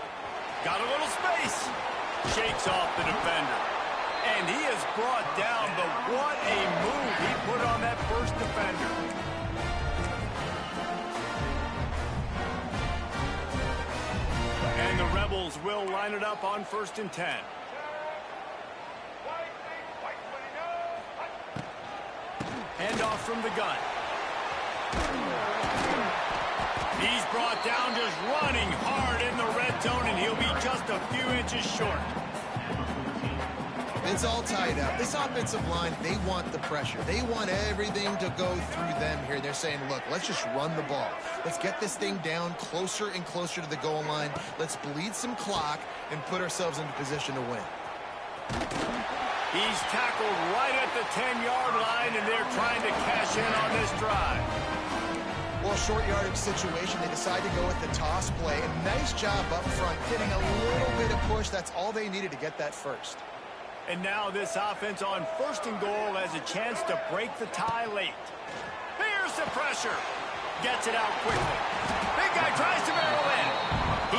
Got a little space. Shakes off the defender. And he is brought down, but what a move he put on that first defender. And the Rebels will line it up on 1st and 10. Handoff from the gun. He's brought down just running hard in the red zone, and he'll be just a few inches short. It's all tied up. This offensive line, they want the pressure. They want everything to go through them here. They're saying, look, let's just run the ball. Let's get this thing down closer and closer to the goal line. Let's bleed some clock and put ourselves into position to win. He's tackled right at the 10-yard line, and they're trying to cash in on this drive. Well, short yardage situation, they decide to go with the toss play. And nice job up front, getting a little bit of push. That's all they needed to get that first. And now this offense on 1st and goal has a chance to break the tie late. Here's the pressure. Gets it out quickly. Big guy tries to barrel in.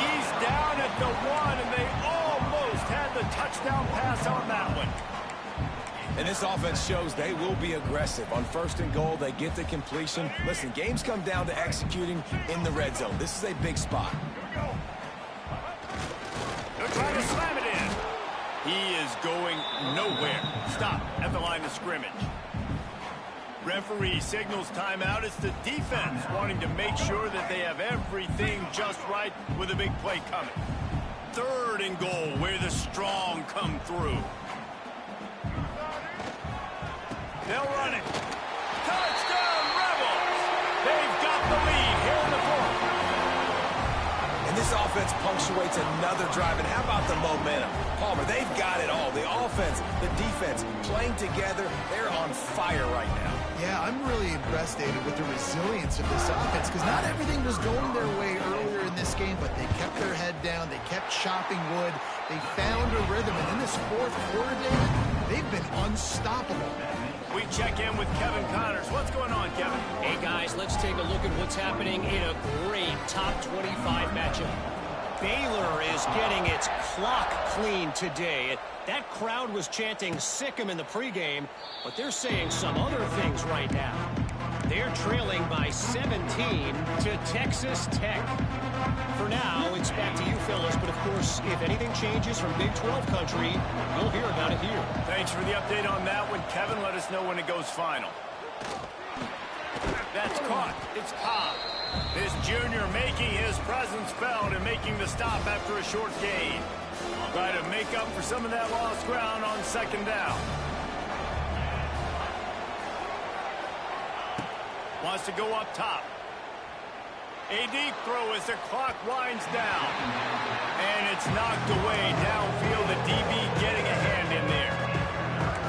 He's down at the 1, and they almost had the touchdown pass on that one. And this offense shows they will be aggressive. On 1st and goal, they get the completion. Listen, games come down to executing in the red zone. This is a big spot. to slam it in. He is going nowhere. Stop at the line of scrimmage. Referee signals timeout. It's the defense wanting to make sure that they have everything just right with a big play coming. 3rd and goal, where the strong come through. They'll run it. Touchdown, Rebels! They've got the lead here in the 4th. And this offense punctuates another drive. And how about the momentum? Palmer, they've got it all. The offense, the defense, playing together. They're on fire right now. Yeah, I'm really impressed, David, with the resilience of this offense, because not everything was going their way earlier in this game, but they kept their head down. They kept chopping wood. They found a rhythm. And in this 4th quarter, David, they've been unstoppable. We check in with Kevin Connors. What's going on, Kevin? Hey, guys, let's take a look at what's happening in a great top 25 matchup. Baylor is getting its clock cleaned today. That crowd was chanting "sick 'em" in the pregame, but they're saying some other things right now. They're trailing by 17 to Texas Tech. For now, it's back to you, fellas, but of course, if anything changes from Big 12 country, you'll hear about it here. Thanks for the update on that one, Kevin. Let us know when it goes final. That's caught. It's Ncaa. This junior making his presence felt and making the stop after a short gain. Try to make up for some of that lost ground on 2nd down. Wants to go up top. A deep throw as the clock winds down. And it's knocked away downfield. The DB getting a hand in there.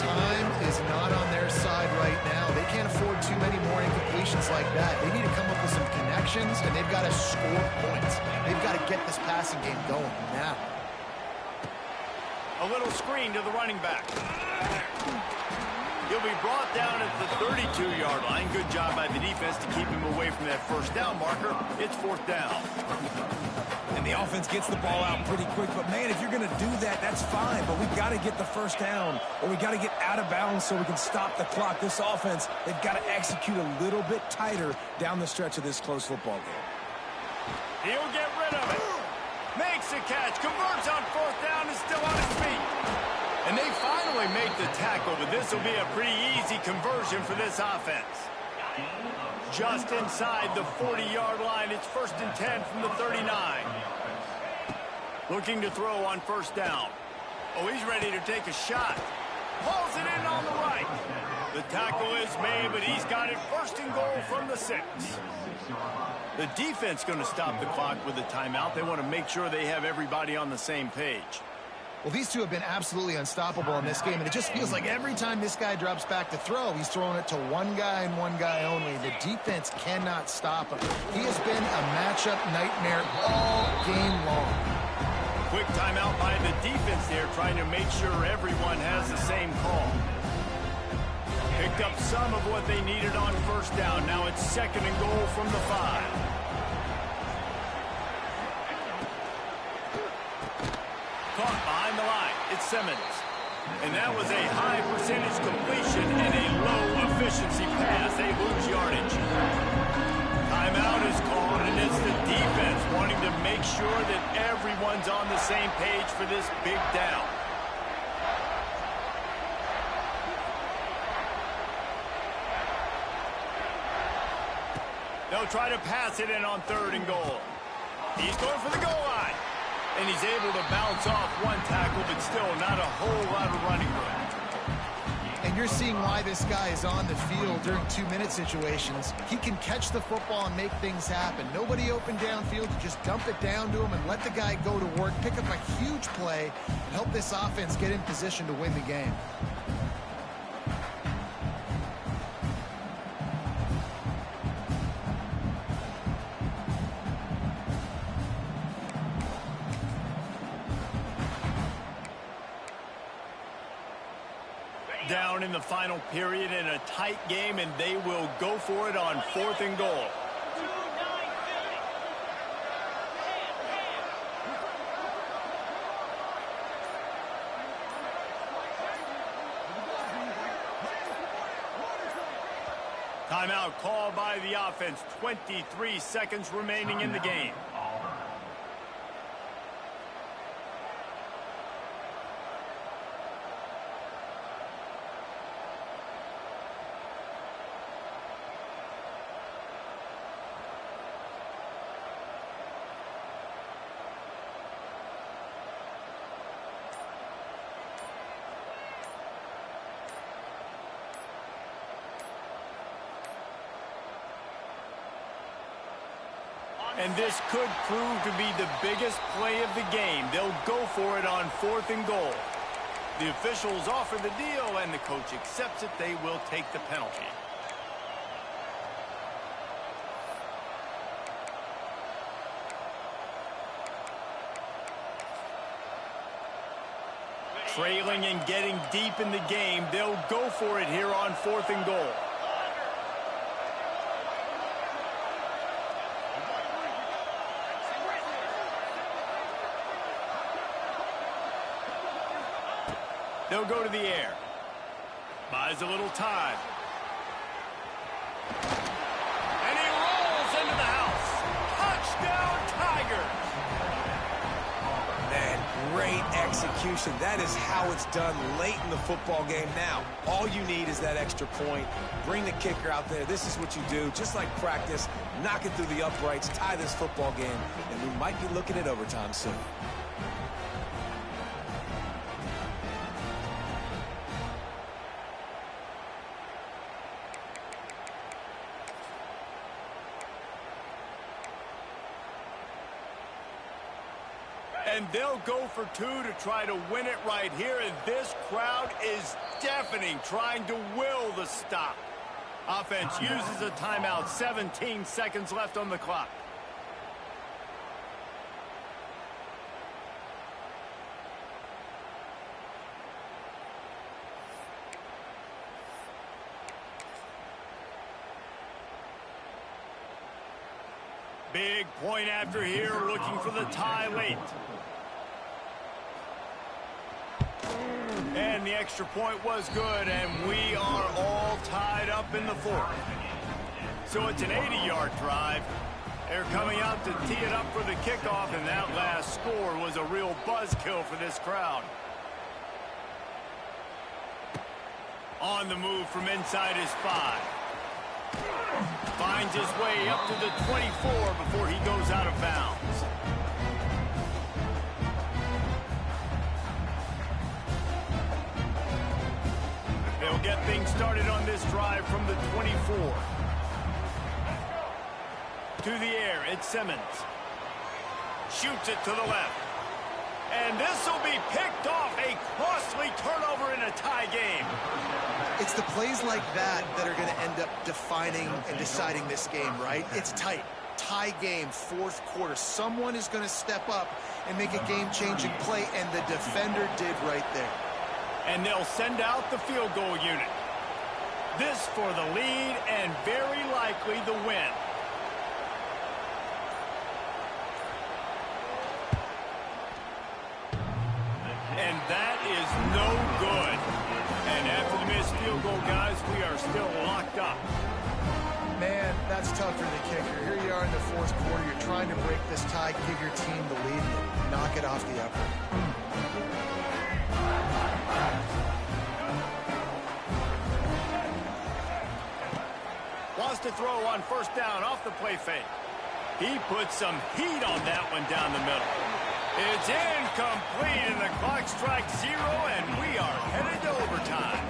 Time is not on their side right now. They can't afford too many more incompletions like that. They need to come up with some connections, and they've got to score points. They've got to get this passing game going now. A little screen to the running back. He'll be brought down at the 32-yard line. Good job by the defense to keep him away from that 1st down marker. It's 4th down. And the offense gets the ball out pretty quick. But, man, if you're going to do that, that's fine. But we've got to get the 1st down, or we've got to get out of bounds so we can stop the clock. This offense, they've got to execute a little bit tighter down the stretch of this close football game. He'll get rid of it. Makes a catch. Converts on 4th down and still on his feet. And they finally make the tackle, but this will be a pretty easy conversion for this offense. Just inside the 40-yard line. It's 1st and 10 from the 39. Looking to throw on 1st down. Oh, he's ready to take a shot. Pulls it in on the right. The tackle is made, but he's got it 1st and goal from the 6. The defense going to stop the clock with a timeout. They want to make sure they have everybody on the same page. Well, these two have been absolutely unstoppable in this game, and it just feels like every time this guy drops back to throw, he's throwing it to one guy and one guy only. The defense cannot stop him. He has been a matchup nightmare all game long. Quick timeout by the defense there, trying to make sure everyone has the same call. Picked up some of what they needed on 1st down. Now it's 2nd and goal from the 5. Caught behind the line. It's Simmons. And that was a high percentage completion and a low efficiency pass. They lose yardage. Timeout is called, and it's the defense wanting to make sure that everyone's on the same page for this big down. They'll try to pass it in on 3rd and goal. He's going for the goal line. And he's able to bounce off one tackle, but still not a whole lot of running room. And you're seeing why this guy is on the field during 2-minute situations. He can catch the football and make things happen. Nobody open downfield. You just dump it down to him and let the guy go to work, pick up a huge play, and help this offense get in position to win the game. Down in the final period in a tight game, and they will go for it on 4th and goal. Timeout called by the offense. 23 seconds remaining in the game. And this could prove to be the biggest play of the game. They'll go for it on 4th and goal. The officials offer the deal, and the coach accepts it. They will take the penalty. Trailing and getting deep in the game, they'll go for it here on 4th and goal. They'll go to the air. Buys a little time. And he rolls into the house. Touchdown, Tigers! Man, great execution. That is how it's done late in the football game now. All you need is that extra point. Bring the kicker out there. This is what you do. Just like practice, knock it through the uprights, tie this football game, and we might be looking at overtime soon. And they'll go for 2 to try to win it right here. And this crowd is deafening, trying to will the stop. Offense uses a timeout. 17 seconds left on the clock. Big point after here, looking for the tie late. And the extra point was good, and we are all tied up in the 4th. So it's an 80-yard drive. They're coming out to tee it up for the kickoff, and that last score was a real buzzkill for this crowd. On the move from inside his 5. Finds his way up to the 24 before he goes out of bounds. They'll get things started on this drive from the 24. To the air, it's Simmons. Shoots it to the left. And this will be picked off. A costly turnover in a tie game. It's the plays like that that are going to end up defining and deciding this game, right? It's tight. Tie game, 4th quarter. Someone is going to step up and make a game-changing play, and the defender did right there. And they'll send out the field goal unit. This for the lead and very likely the win. And that is no good. And after the missed field goal, guys, we are still locked up. Man, that's tough for the kicker. Here you are in the 4th quarter. You're trying to break this tie, give your team the lead, and knock it off the effort. Wants to throw on 1st down off the play fake. He puts some heat on that one down the middle. It's incomplete, and the clock strikes 0, and we are headed to overtime.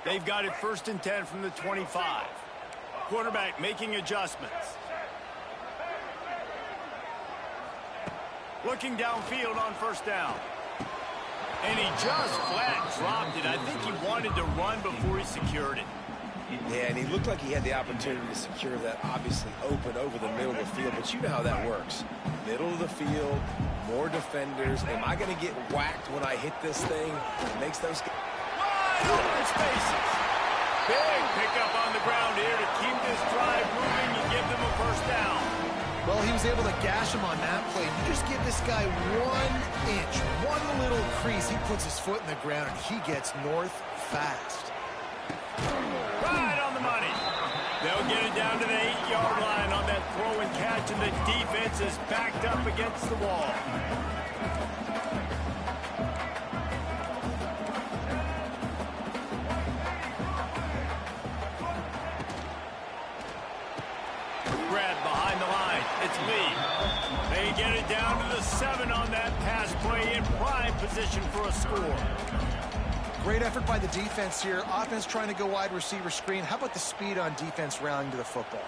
They've got it 1st and 10 from the 25. Quarterback making adjustments. Looking downfield on 1st down. And he just flat dropped it. I think he wanted to run before he secured it. Yeah, and he looked like he had the opportunity to secure that, obviously open over the middle of the field, but you know how that works. Middle of the field, more defenders. Am I going to get whacked when I hit this thing? It makes those... Open spaces. Big pickup on the ground here to keep this drive moving and give them a 1st down. Well, he was able to gash him on that play. You just give this guy 1 inch, one little crease. He puts his foot in the ground, and he gets north fast. Right on the money. They'll get it down to the 8-yard line on that throw and catch, and the defense is backed up against the wall. Grab behind the line. It's Lee. They get it down to the 7 on that pass play in prime position for a score. Great effort by the defense here. Offense trying to go wide receiver screen. How about the speed on defense rallying to the football?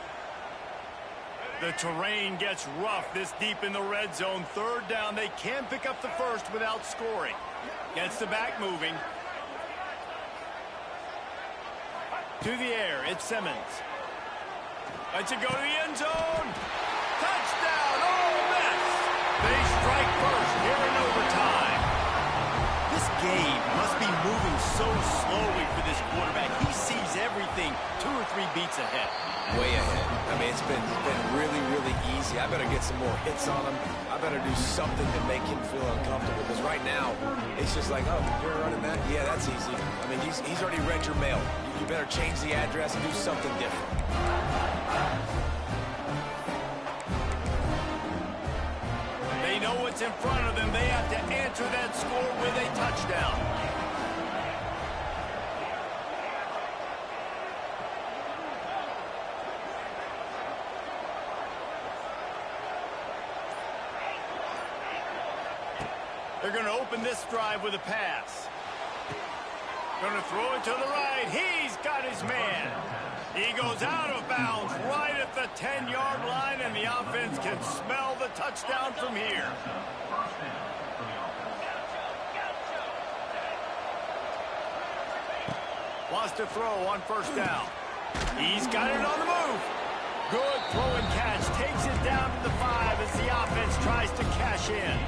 The terrain gets rough this deep in the red zone. Third down. They can pick up the first without scoring. Gets the back moving. To the air. It's Simmons. Lets it go to the end zone. Touchdown, Ole Miss. They strike first here in overtime. This game must be moving so slowly for this quarterback. He sees everything 2 or 3 beats ahead. Way ahead. I mean, it's been really, really easy. I better get some more hits on him. I better do something to make him feel uncomfortable. Because right now, it's just like, oh, you're running that? Yeah, that's easy. I mean, he's already read your mail. You better change the address and do something different. They know what's in front of them. They have to answer that score with a touchdown. They're going to open this drive with a pass. Going to throw it to the right. He's got his man. He goes out of bounds right at the 10-yard line, and the offense can smell the touchdown from here. Wants to throw on first down. He's got it on the move. Good throw and catch. Takes it down to the 5 as the offense tries to cash in.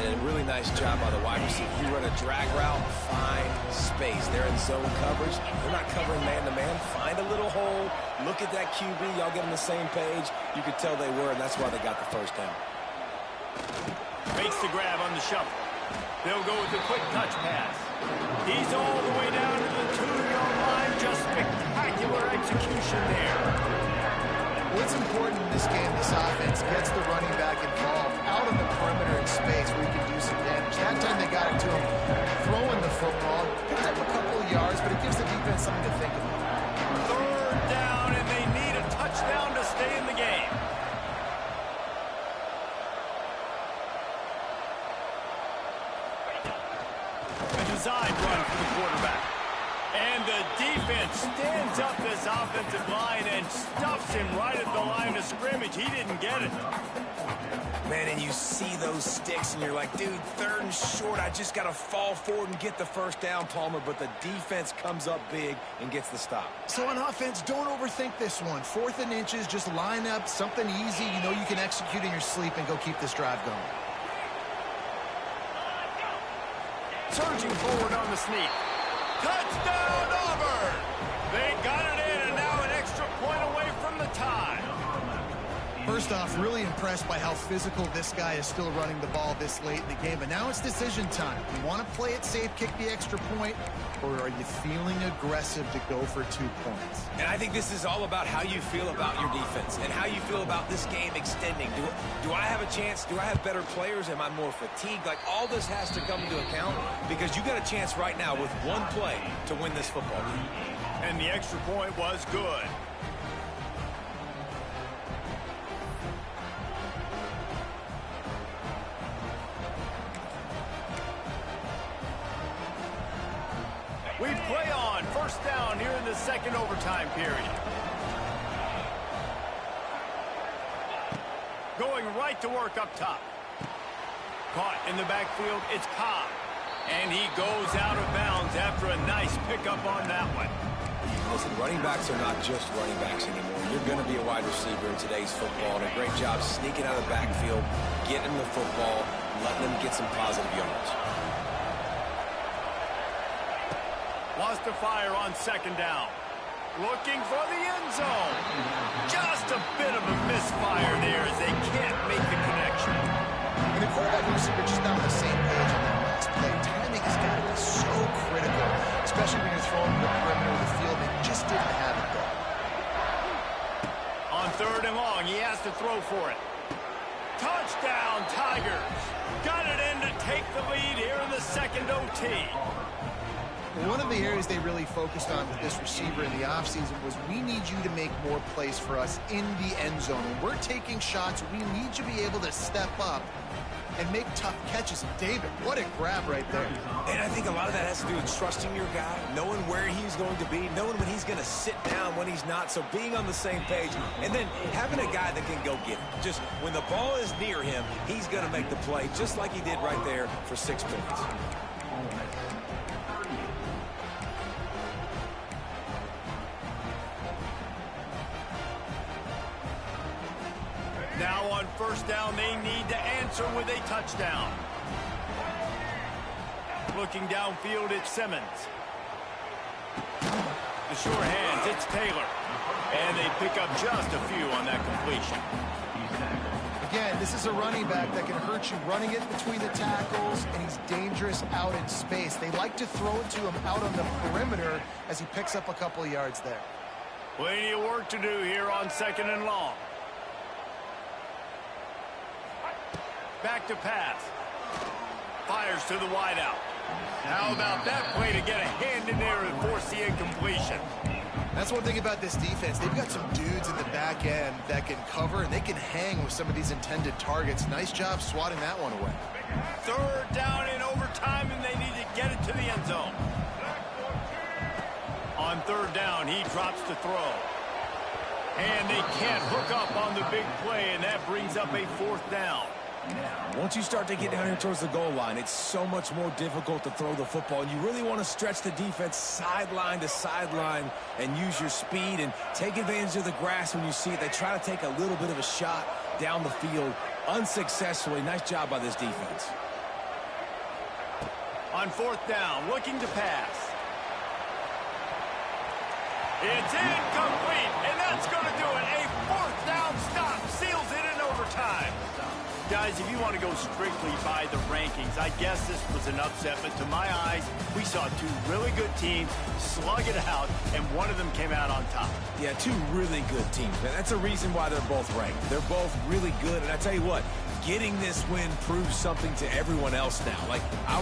And a really nice job by the wide receiver. You run a drag route, find space. They're in zone coverage. They're not covering man-to-man. Find a little hole. Look at that QB. Y'all get on the same page. You could tell they were, and that's why they got the first down. Makes the grab on the shuffle. They'll go with the quick touch pass. He's all the way down to the 2-yard line. Just spectacular execution there. What's important in this game, this offense gets the running back involved out on the perimeter in space where he can do some damage. That time they got it to him throwing the football. Picked up a couple of yards, but it gives the defense something to think about. Third down, and they need a touchdown to stay in the game. A design run for the quarterback. And the defense stands up this offensive line and stuffs him right at the line of scrimmage. He didn't get it. Man, and you see those sticks, and you're like, dude, 3rd and short. I just got to fall forward and get the first down, Palmer. But the defense comes up big and gets the stop. So on offense, don't overthink this one. 4th and inches, just line up something easy. You know you can execute in your sleep and go keep this drive going. Surging forward on the sneak. Touchdown, Auburn! They got it in, and now an extra point away from the tie. First off, really impressed by how physical this guy is still running the ball this late in the game. But now it's decision time. You want to play it safe, kick the extra point, or are you feeling aggressive to go for 2 points? And I think this is all about how you feel about your defense and how you feel about this game extending. Do I have a chance? Do I have better players? Am I more fatigued? Like, all this has to come into account because you got a chance right now with one play to win this football game. And the extra point was good. We play on. First down here in the second overtime period. Going right to work up top. Caught in the backfield, it's Ncaa. And he goes out of bounds after a nice pickup on that one. Listen, running backs are not just running backs anymore. You're going to be a wide receiver in today's football. And a great job sneaking out of the backfield, getting the football, letting them get some positive yards. Wants to fire on second down. Looking for the end zone. Just a bit of a misfire there as they can't make the connection. And the quarterback and receiver just not on the same page on that last play. Timing has got to be so critical, especially when you're throwing to the perimeter of the field. They just didn't have it there. On 3rd and long, he has to throw for it. Touchdown, Tigers. Got it in to take the lead here in the second OT. One of the areas they really focused on with this receiver in the offseason was we need you to make more plays for us in the end zone. When we're taking shots, we need you to be able to step up and make tough catches. And David, what a grab right there. And I think a lot of that has to do with trusting your guy, knowing where he's going to be, knowing when he's going to sit down, when he's not. So being on the same page, and then having a guy that can go get it. Just when the ball is near him, he's going to make the play, just like he did right there for 6 points. Now on first down, they need to answer with a touchdown. Looking downfield, it's Simmons. The sure hands, it's Taylor. And they pick up just a few on that completion. Again, this is a running back that can hurt you running it between the tackles, and he's dangerous out in space. They like to throw it to him out on the perimeter as he picks up a couple of yards there. Plenty of work to do here on second and long. Back to pass. Fires to the wideout. How about that play to get a hand in there and force the incompletion? That's one thing about this defense. They've got some dudes in the back end that can cover, and they can hang with some of these intended targets. Nice job swatting that one away. Third down in overtime, and they need to get it to the end zone. On third down, he drops to throw. And they can't hook up on the big play, and that brings up a fourth down. Once you start to get down here towards the goal line, it's so much more difficult to throw the football. And you really want to stretch the defense sideline to sideline and use your speed and take advantage of the grass when you see it. They try to take a little bit of a shot down the field unsuccessfully. Nice job by this defense. On fourth down, looking to pass. It's incomplete, and that's going to do it. A fourth down stop seals it in overtime. Guys, if you want to go strictly by the rankings, I guess this was an upset, but to my eyes, we saw two really good teams slug it out, and one of them came out on top. Yeah, two really good teams, man. That's a reason why they're both ranked. They're both really good, and I tell you what, getting this win proves something to everyone else now. Like, I was